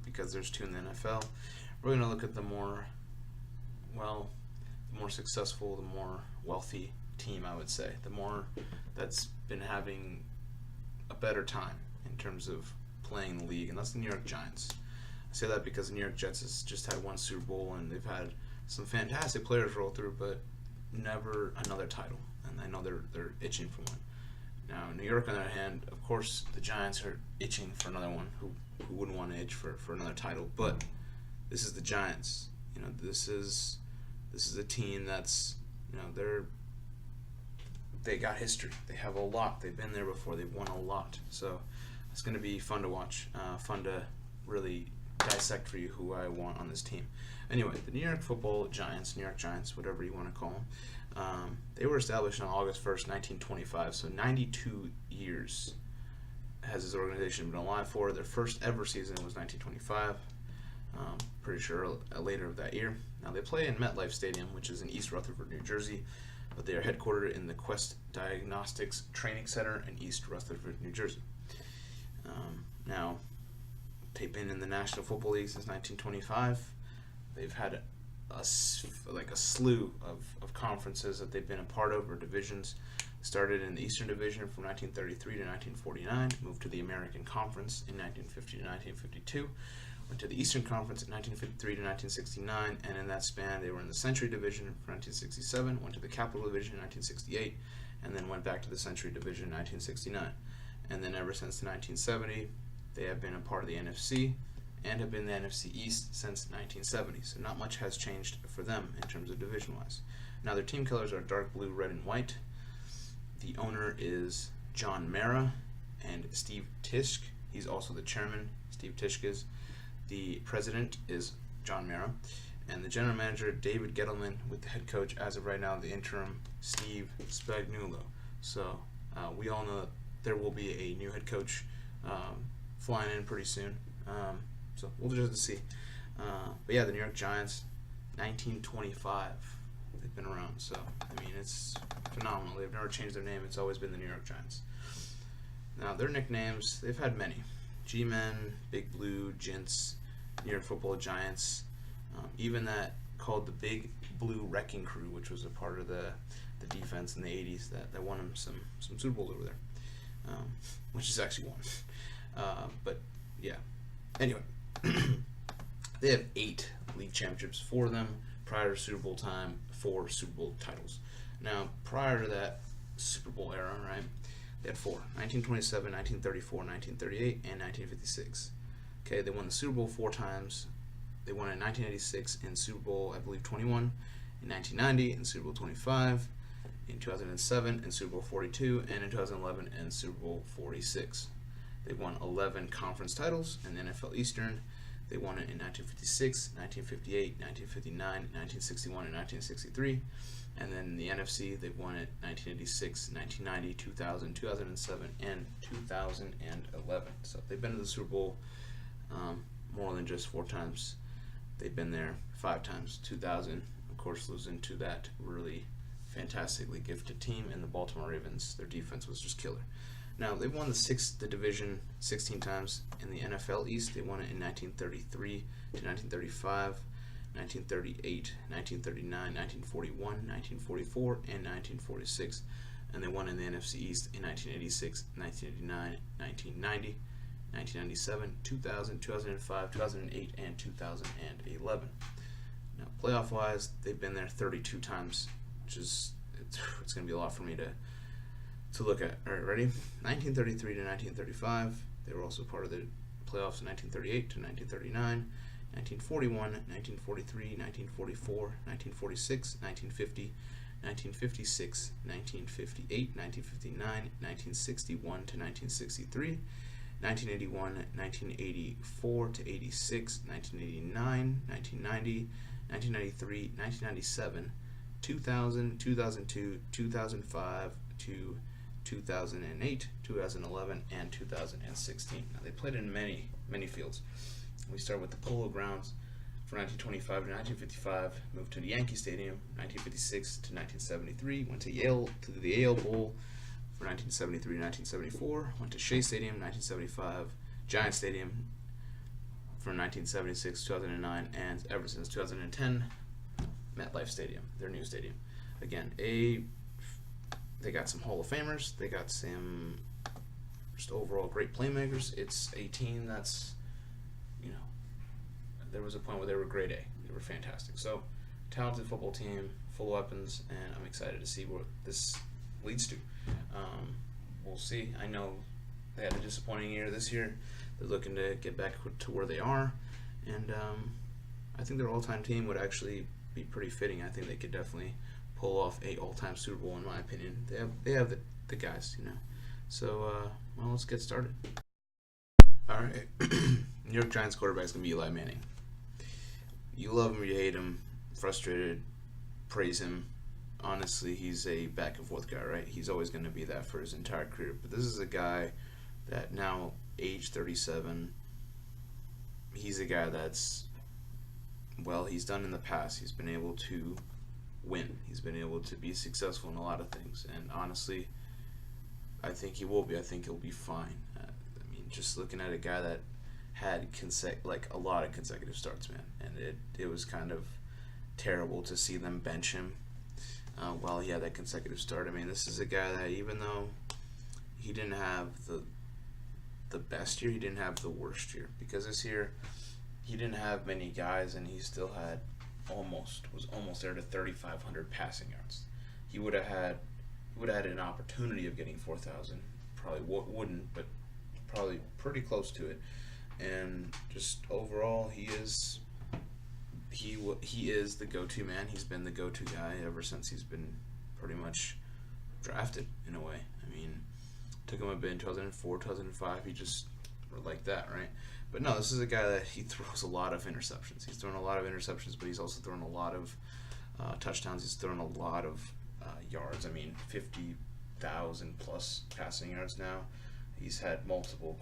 because there's 2 in the NFL. We're going to look at the more successful, the more wealthy team, I would say. The more that's been having a better time in terms of playing the league, and that's the New York Giants. I say that because the New York Jets has just had 1 Super Bowl, and they've had some fantastic players roll through, but never another title. And I know they're itching for one. Now, New York, on the other hand, of course, the Giants are itching for another one. Who wouldn't want to itch for another title? But this is the Giants. This is a team that's, they got history. They have a lot. They've been there before. They've won a lot. So it's going to be fun to watch. Fun to really dissect for you who I want on this team. Anyway, the New York Giants, whatever you want to call them, they were established on August 1st, 1925, so 92 years has this organization been alive for. Their first ever season was 1925, pretty sure later of that year. Now, they play in MetLife Stadium, which is in East Rutherford, New Jersey, but they are headquartered in the Quest Diagnostics Training Center in East Rutherford, New Jersey. Now, they've been in the National Football League since 1925. They've had a slew of conferences that they've been a part of, or divisions. Started in the Eastern Division from 1933 to 1949, moved to the American Conference in 1950 to 1952, went to the Eastern Conference in 1953 to 1969, and in that span they were in the Century Division from 1967, went to the Capital Division in 1968, and then went back to the Century Division in 1969. And then ever since 1970, they have been a part of the NFC, and have been the NFC East since 1970. So not much has changed for them in terms of division-wise. Now, their team colors are dark blue, red, and white. The owner is John OHara and Steve Tisch. He's also the chairman. Steve Tisch is. The president is John OHara. And the general manager, David Gettleman, with the head coach, as of right now, the interim, Steve Spagnuolo. So we all know that there will be a new head coach flying in pretty soon. So we'll just have to see. But yeah, the New York Giants, 1925. They've been around. So, I mean, it's phenomenal. They've never changed their name. It's always been the New York Giants. Now, their nicknames, they've had many. G-Men, Big Blue, Gents, New York Football Giants. Even that called the Big Blue Wrecking Crew, which was a part of the defense in the 80s that won them some Super Bowls over there. Which is actually one. But, yeah. Anyway. They have 8 league championships for them. Prior to Super Bowl time, 4 Super Bowl titles. Now, prior to that Super Bowl era, right, they had 4. 1927, 1934, 1938, and 1956. Okay, they won the Super Bowl 4 times. They won in 1986 in Super Bowl, I believe, 21, in 1990 in Super Bowl 25, in 2007 in Super Bowl 42, and in 2011 in Super Bowl 46. They won 11 conference titles in the NFL Eastern. They won it in 1956, 1958, 1959, 1961, and 1963. And then in the NFC, they've won it 1986, 1990, 2000, 2007, and 2011. So they've been to the Super Bowl more than just 4 times. They've been there 5 times. 2000, of course, losing to that really fantastically gifted team in the Baltimore Ravens. Their defense was just killer. Now, they've won the division 16 times in the NFL East. They won it in 1933 to 1935, 1938, 1939, 1941, 1944, and 1946. And they won in the NFC East in 1986, 1989, 1990, 1997, 2000, 2005, 2008, and 2011. Now, playoff-wise, they've been there 32 times, which is it's going to be a lot for me to look at. All right, ready? 1933 to 1935. They were also part of the playoffs in 1938 to 1939, 1941, 1943, 1944, 1946, 1950, 1956, 1958, 1959, 1961 to 1963, 1981, 1984 to 86, 1989, 1990, 1993, 1997, 2000, 2002, 2005 to 2008, 2011, and 2016. Now, they played in many fields. We start with the Polo Grounds from 1925 to 1955, moved to the Yankee Stadium 1956 to 1973, went to the Yale Bowl from 1973 to 1974, went to Shea Stadium 1975, Giant Stadium from 1976, 2009, and ever since 2010, MetLife Stadium, their new stadium. Again, they got some Hall of Famers. They got some just overall great playmakers. It's a team that's, there was a point where they were grade A. They were fantastic. So, talented football team, full of weapons, and I'm excited to see what this leads to. We'll see. I know they had a disappointing year this year. They're looking to get back to where they are, and I think their all-time team would actually be pretty fitting. I think they could definitely pull off a all-time Super Bowl, in my opinion. They have the guys, So, well, let's get started. All right. New York Giants quarterback is going to be Eli Manning. You love him or you hate him, frustrated, praise him. Honestly, he's a back and forth guy, right? He's always going to be that for his entire career. But this is a guy that now, age 37, he's a guy that's, well, he's done in the past. He's been able to win. He's been able to be successful in a lot of things. And honestly, I think he will be. I think he'll be fine. Just looking at a guy that had a lot of consecutive starts, man, and it was kind of terrible to see them bench him while he had that consecutive start. This is a guy that, even though he didn't have the best year, he didn't have the worst year, because this year he didn't have many guys, and he still had was almost there to 3,500 passing yards. He would have had an opportunity of getting 4,000. Probably wouldn't, but probably pretty close to it. And just overall, he is the go-to man. He's been the go-to guy ever since he's been pretty much drafted, in a way. Took him a bit in 2004, 2005. He just were like that, right? But no, this is a guy that he throws a lot of interceptions. He's thrown a lot of interceptions, but he's also thrown a lot of touchdowns. He's thrown a lot of yards. 50,000 plus passing yards now. He's had multiple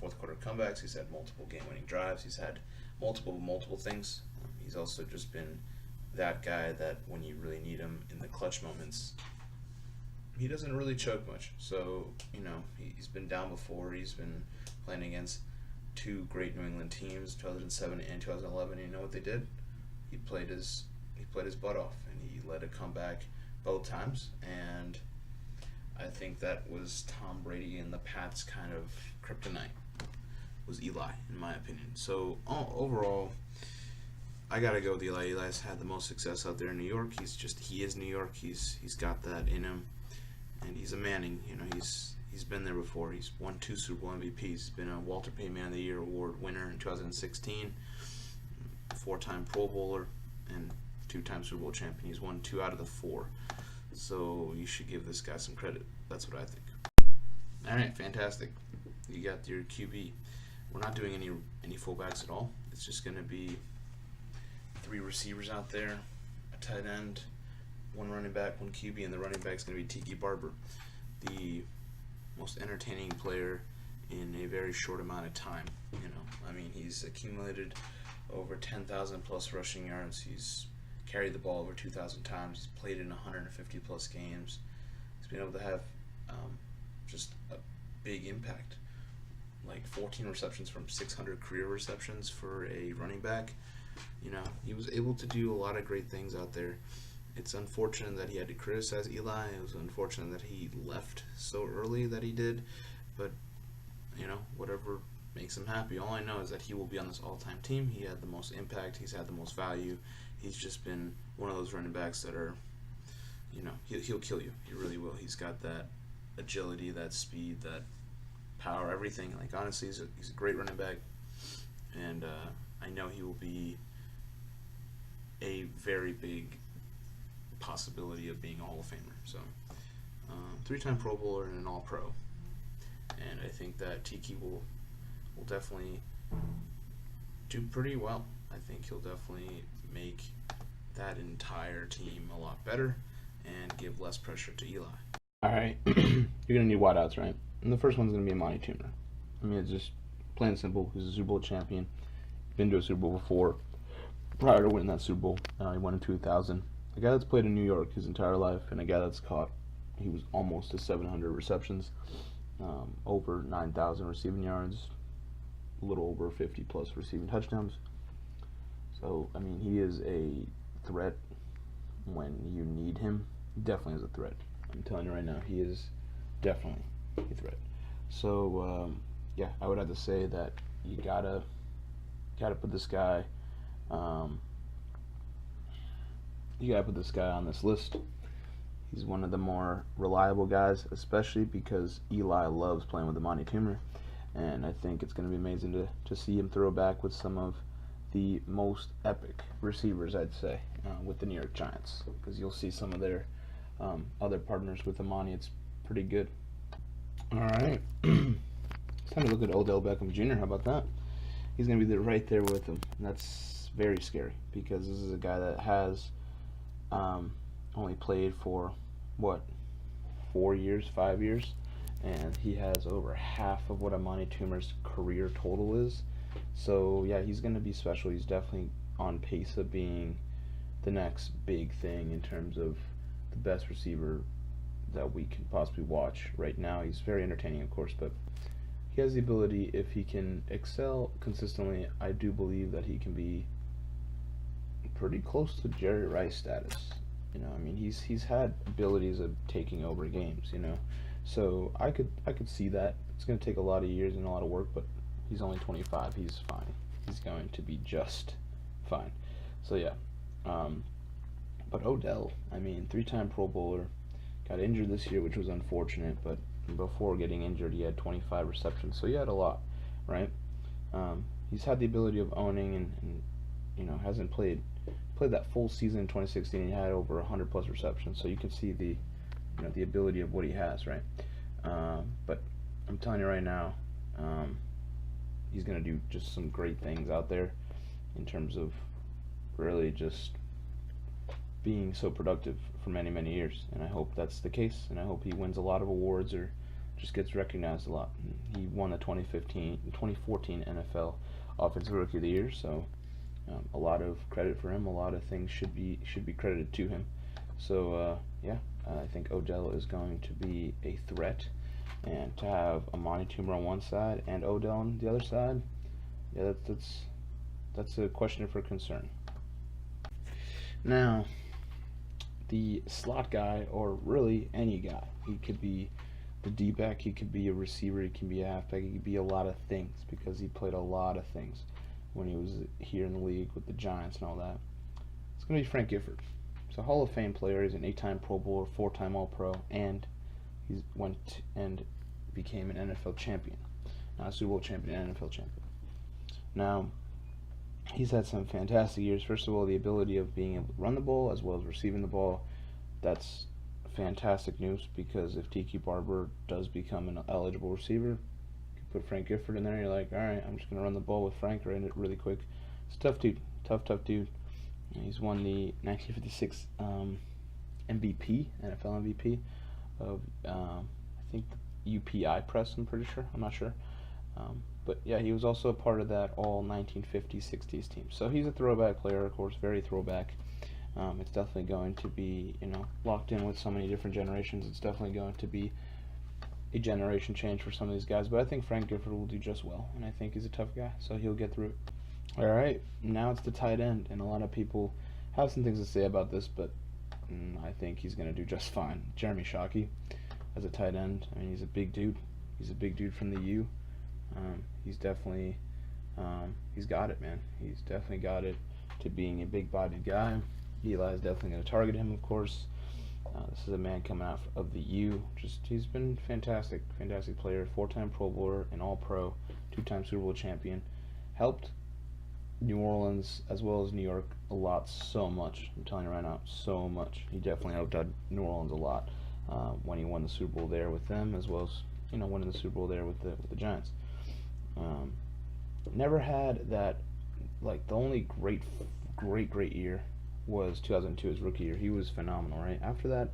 fourth quarter comebacks. He's had multiple game-winning drives. He's had multiple things. He's also just been that guy that when you really need him in the clutch moments, he doesn't really choke much. So, he's been down before. He's been playing against two great New England teams, 2007 and 2011. You know what they did? He played his butt off, and he led a comeback both times. And I think that was Tom Brady and the Pats' kind of kryptonite, was Eli, in my opinion. So, overall, I got to go with Eli. Eli's had the most success out there in New York. He is New York. He's got that in him. And he's a Manning. He's been there before. He's won 2 Super Bowl MVPs. He's been a Walter Payton Man of the Year award winner in 2016, 4-time Pro Bowler, and 2-time Super Bowl champion. He's won 2 out of the 4. So you should give this guy some credit. That's what I think. All right, fantastic. You got your QB. We're not doing any fullbacks at all. It's just going to be 3 receivers out there, a tight end, 1 running back, 1 QB, and the running back is going to be Tiki Barber, the most entertaining player in a very short amount of time. He's accumulated over 10,000 plus rushing yards. He's carried the ball over 2,000 times. He's played in 150 plus games. He's been able to have just a big impact, like 14 receptions from 600 career receptions for a running back. He was able to do a lot of great things out there. It's unfortunate that he had to criticize Eli. It was unfortunate that he left so early that he did, but whatever makes him happy. All I know is that he will be on this all-time team. He had the most impact. He's had the most value. He's just been one of those running backs that are, he'll kill you. He really will. He's got that agility, that speed, that power, everything. Honestly, he's a great running back, and I know he will be a very big possibility of being a Hall of Famer. So, 3-time Pro Bowler and an All-Pro, and I think that Tiki will definitely do pretty well. I think he'll definitely make that entire team a lot better and give less pressure to Eli. All right, you're gonna need wideouts, right? And the first one's gonna be Amani Toomer. It's just plain and simple. He's a Super Bowl champion. Been to a Super Bowl before. Prior to winning that Super Bowl, he won in 2000. A guy that's played in New York his entire life, and a guy that's caught, he was almost to 700 receptions, over 9,000 receiving yards, a little over 50+ receiving touchdowns. So, I mean, he is a threat when you need him. He definitely is a threat. I'm telling you right now, he is definitely a threat. So, yeah, I would have to say that you gotta put this guy, you gotta put this guy on this list. He's one of the more reliable guys, especially because Eli loves playing with Amani Toomer, and I think it's going to be amazing to see him throw back with some of the most epic receivers, I'd say, with the New York Giants, because you'll see some of their other partners with Amani. It's pretty good. All right, it's time to look at Odell Beckham Jr. How about that? He's going to be right there with him, and that's very scary because this is a guy that has only played for 4 years, 5 years, and he has over half of what Amani Toomer's career total is. So yeah, he's going to be special. He's definitely on pace of being the next big thing in terms of the best receiver that we can possibly watch right now. He's very entertaining, of course, but he has the ability, if he can excel consistently, I do believe that he can be pretty close to Jerry Rice status. You know, I mean, he's had abilities of taking over games, you know. So I could see that. It's going to take a lot of years and a lot of work, but he's only 25. He's fine. He's going to be just fine. So yeah. But Odell, I mean, 3-time Pro Bowler, got injured this year, which was unfortunate, but before getting injured, he had 25 receptions, so he had a lot, right? He's had the ability of owning and you know, hasn't played that full season in 2016. He had over 100+ receptions, so you can see the, you know, the ability of what he has, right? But I'm telling you right now, he's gonna do just some great things out there in terms of really just being so productive for many years, and I hope that's the case, and I hope he wins a lot of awards or just gets recognized a lot. He won the 2014 NFL Offensive Rookie of the Year, so a lot of credit for him. A lot of things should be credited to him. So yeah, I think Odell is going to be a threat, and to have Amani Toomer on one side and Odell on the other side, yeah, that's a question for concern. Now, the slot guy, or really any guy, he could be the D-back, he could be a receiver, he can be a halfback, he could be a lot of things because he played a lot of things when he was here in the league with the Giants and all that. It's going to be Frank Gifford. He's a Hall of Fame player. He's an 8-time Pro Bowler, 4-time All-Pro, and he went and became an NFL champion. Not a Super Bowl champion, an NFL champion. Now, he's had some fantastic years. First of all, the ability of being able to run the ball as well as receiving the ball. That's fantastic news, because if Tiki Barber does become an eligible receiver, you can put Frank Gifford in there, you're like, alright, I'm just going to run the ball with Frank really quick. It's a tough dude. Tough dude. He's won the 1956 MVP, NFL MVP of, I think, the UPI press, I'm pretty sure. I'm not sure. But yeah, he was also a part of that all 1950s, 60s team. So he's a throwback player, of course, very throwback. It's definitely going to be, you know, locked in with so many different generations. It's definitely going to be a generation change for some of these guys. But I think Frank Gifford will do just well, and I think he's a tough guy, so he'll get through it. All right, now it's the tight end, and a lot of people have some things to say about this, but I think he's going to do just fine. Jeremy Shockey as a tight end. I mean, he's a big dude. He's a big dude from the U. He's definitely, he's got it, man. He's definitely got it to being a big-bodied guy. Eli is definitely going to target him, of course. This is a man coming out of the U. He's been fantastic player. 4-time Pro Bowler, an All-Pro, 2-time Super Bowl champion. Helped New Orleans as well as New York a lot, so much. I'm telling you right now, so much. He definitely helped out New Orleans a lot when he won the Super Bowl there with them, as well as, you know, winning the Super Bowl there with the Giants. Never had that, like, the only great year was 2002, his rookie year. He was phenomenal, right? After that,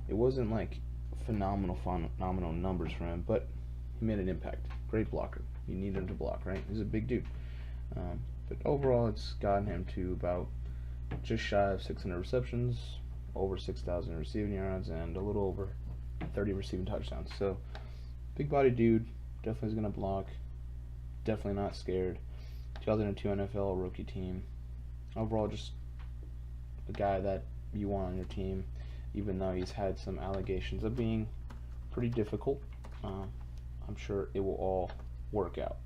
it wasn't like phenomenal numbers for him, but he made an impact. Great blocker. You need him to block, right? He's a big dude. But overall, it's gotten him to about just shy of 600 receptions, over 6,000 receiving yards, and a little over 30 receiving touchdowns. So, big body dude, definitely is going to block. definitely not scared. 2002 NFL rookie team. Overall, just a guy that you want on your team, even though he's had some allegations of being pretty difficult. I'm sure it will all work out.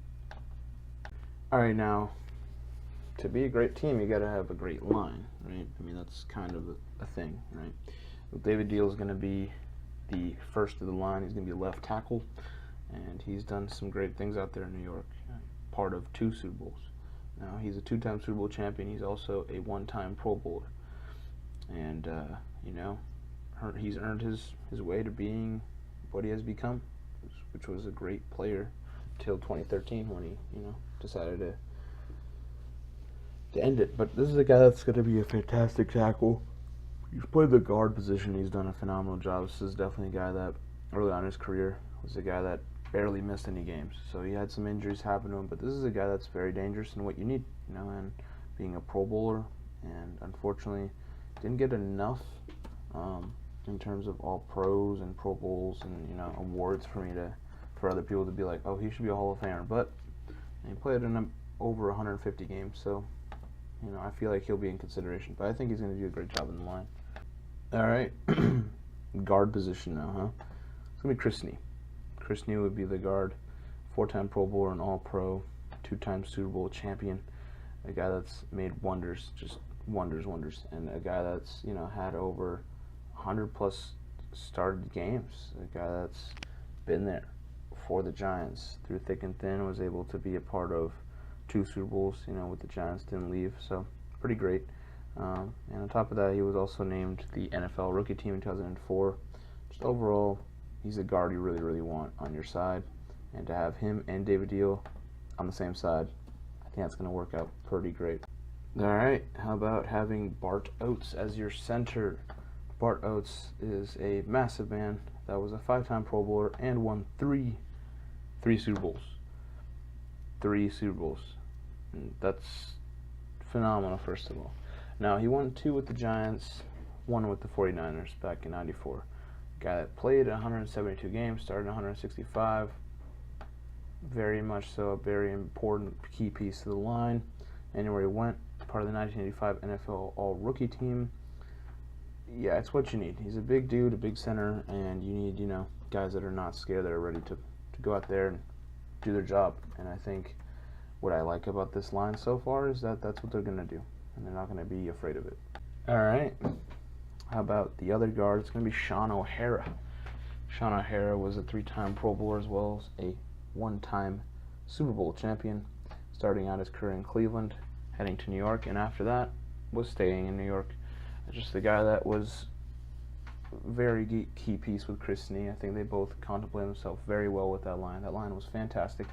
All right, now, to be a great team, you got to have a great line, right? I mean, that's kind of a thing, right? Well, David Deal is going to be the first of the line. He's going to be left tackle, and he's done some great things out there in New York, part of 2 Super Bowls. Now, he's a 2-time Super Bowl champion. He's also a 1-time Pro Bowler. And, he's earned his way to being what he has become, which was a great player till 2013 when he, decided to end it. But this is a guy that's going to be a fantastic tackle. He's played the guard position. He's done a phenomenal job. This is definitely a guy that, early on in his career, was a guy that barely missed any games. So he had some injuries happen to him, but this is a guy that's very dangerous and what you need, and being a Pro Bowler, and unfortunately didn't get enough in terms of all pros and Pro Bowls and, awards for other people to be like, oh, he should be a Hall of Famer. But he played in over 150 games, so I feel like he'll be in consideration. But I think he's going to do a great job in the line. All right, guard position now, huh? It's going to be Chris Snee. Chris Snee would be the guard, 4-time Pro Bowler and All-Pro, 2-time Super Bowl champion, a guy that's made wonders, just wonders, and a guy that's, had over 100-plus started games, a guy that's been there for the Giants through thick and thin, was able to be a part of 2 Super Bowls, with the Giants, didn't leave, so pretty great. And on top of that, he was also named the NFL Rookie Team in 2004. Just overall, he's a guard you really, really want on your side. And to have him and David Deal on the same side, I think that's going to work out pretty great. All right, how about having Bart Oates as your center? Bart Oates is a massive man that was a 5-time Pro Bowler and won three Super Bowls. 3 Super Bowls. And that's phenomenal, first of all. Now, he won 2 with the Giants, 1 with the 49ers back in '94. Guy that played 172 games, started 165. Very much so a very important key piece of the line. Anywhere he went, part of the 1985 NFL All-Rookie Team. Yeah, it's what you need. He's a big dude, a big center, and you need, guys that are not scared, that are ready to go out there and do their job. And I think what I like about this line so far is that that's what they're going to do, and they're not going to be afraid of it. All right. How about the other guard? It's going to be Shawn OHara. Shawn OHara was a 3-time Pro Bowler as well as a 1-time Super Bowl champion, starting out his career in Cleveland, heading to New York, and after that was staying in New York. Just the guy that was very key piece with Chris Snee. I think they both contemplated themselves very well with that line. That line was fantastic.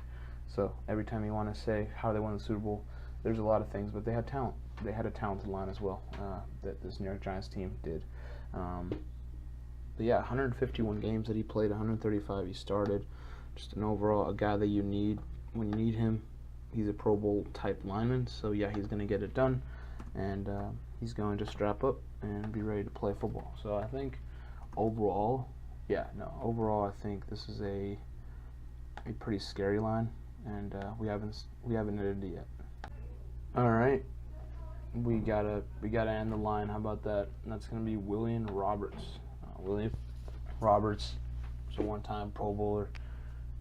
So every time you want to say how they won the Super Bowl, there's a lot of things, but they had talent. They had a talented line as well that this New York Giants team did. But yeah, 151 games that he played, 135 he started. Just an overall, a guy that you need when you need him. He's a Pro Bowl type lineman, so yeah, he's going to get it done. And he's going to strap up and be ready to play football. So I think overall, I think this is a pretty scary line, and we haven't ended it yet. All right, we gotta end the line. How about that? And that's gonna be William Roberts. William Roberts was a 1-time Pro Bowler,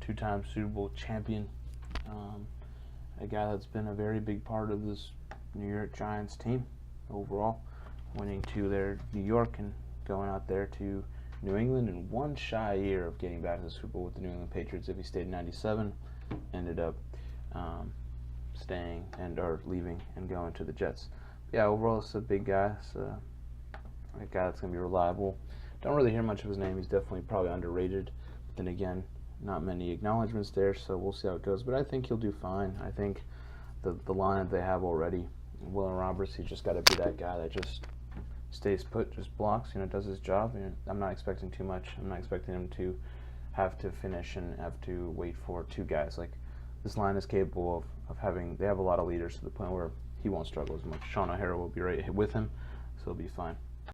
2-time Super Bowl champion. A guy that's been a very big part of this New York Giants team overall, winning to their New York and going out there to New England in 1 shy year of getting back to the Super Bowl with the New England Patriots. If he stayed in '97, ended up staying or leaving and going to the Jets. Yeah, overall, it's a big guy. It's a guy that's going to be reliable. Don't really hear much of his name. He's definitely probably underrated. But then again, not many acknowledgments there, so we'll see how it goes. But I think he'll do fine. I think the line that they have already, William Roberts, he's just got to be that guy that just stays put, just blocks, does his job. I'm not expecting too much. I'm not expecting him to have to finish and have to wait for 2 guys. Like, this line is capable of having, they have a lot of leaders to the point where he won't struggle as much. Shawn OHara will be right with him, so he'll be fine.